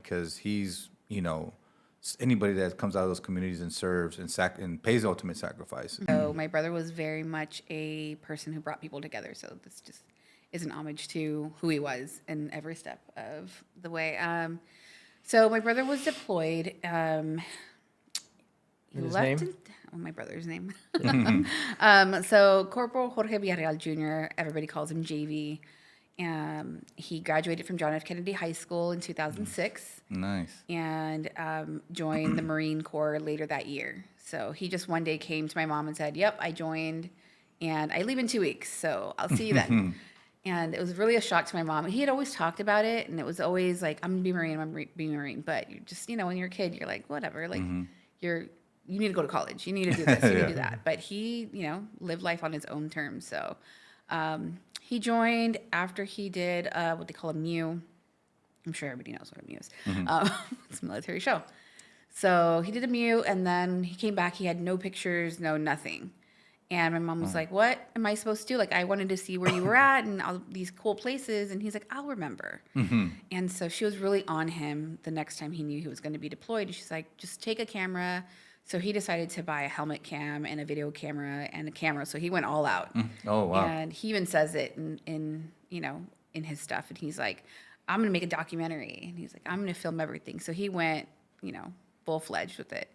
because he's, anybody that comes out of those communities and serves and pays the ultimate sacrifice. So my brother was very much a person who brought people together. So this just is an homage to who he was in every step of the way. So my brother was deployed. He His left. name? My brother's name. So Corporal Jorge Villarreal Jr. Everybody calls him JV. He graduated from John F. Kennedy High School in 2006. Nice. And joined the Marine Corps later that year. So he just one day came to my mom and said, "Yep, I joined, and I leave in 2 weeks. So I'll see you then." And it was really a shock to my mom. He had always talked about it, and it was always like, "I'm gonna be Marine. I'm gonna be Marine." But you just, when you're a kid, you're like, whatever. Like you need to go to college. You need to do this. You need to do that. But he, lived life on his own terms. So he joined after he did what they call a MEU. I'm sure everybody knows what a MEU is. It's a military show. So he did a MEU, and then he came back. He had no pictures, no nothing. And my mom was like, "What am I supposed to do? Like, I wanted to see where you were at and all these cool places." And he's like, "I'll remember." And so she was really on him the next time he knew he was going to be deployed. And she's like, "Just take a camera." So he decided to buy a helmet cam and a video camera and a camera. So he went all out. Oh, wow. And he even says it in his stuff. And he's like, "I'm going to make a documentary." And he's like, "I'm going to film everything." So he went, full-fledged with it.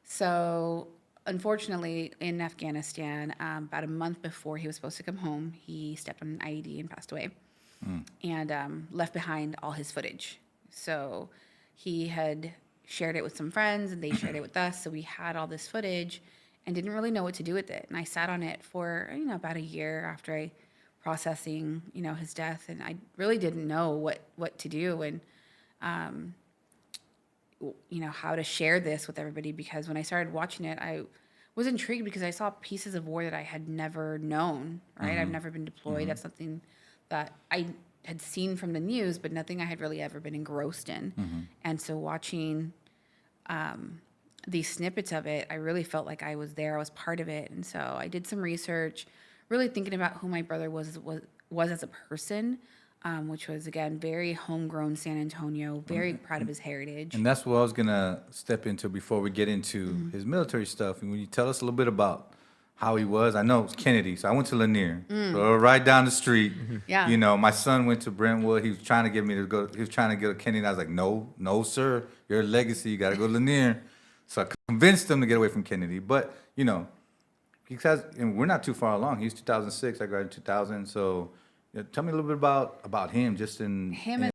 So unfortunately, in Afghanistan, about a month before he was supposed to come home, he stepped on an IED and passed away and left behind all his footage. So he had shared it with some friends, and they shared it with us. So we had all this footage and didn't really know what to do with it. And I sat on it for, about a year after I processing, his death. And I really didn't know what to do and, how to share this with everybody, because when I started watching it, I was intrigued because I saw pieces of war that I had never known, right? I've never been deployed. That's something that I had seen from the news, but nothing I had really ever been engrossed in. And so watching these snippets of it, I really felt like I was there. I was part of it. And so I did some research, really thinking about who my brother was as a person, which was, again, very homegrown San Antonio, very proud of his heritage. And that's what I was going to step into before we get into his military stuff. And when you tell us a little bit about how he was, I know it's Kennedy, so I went to Lanier, so right down the street. Yeah. My son went to Brentwood. He was trying to get me to go. He was trying to get to Kennedy. And I was like, no, sir. You're a legacy. You got to go to Lanier. So I convinced him to get away from Kennedy. But, because and we're not too far along. He's 2006. I graduated in 2000. So tell me a little bit about him, just in Him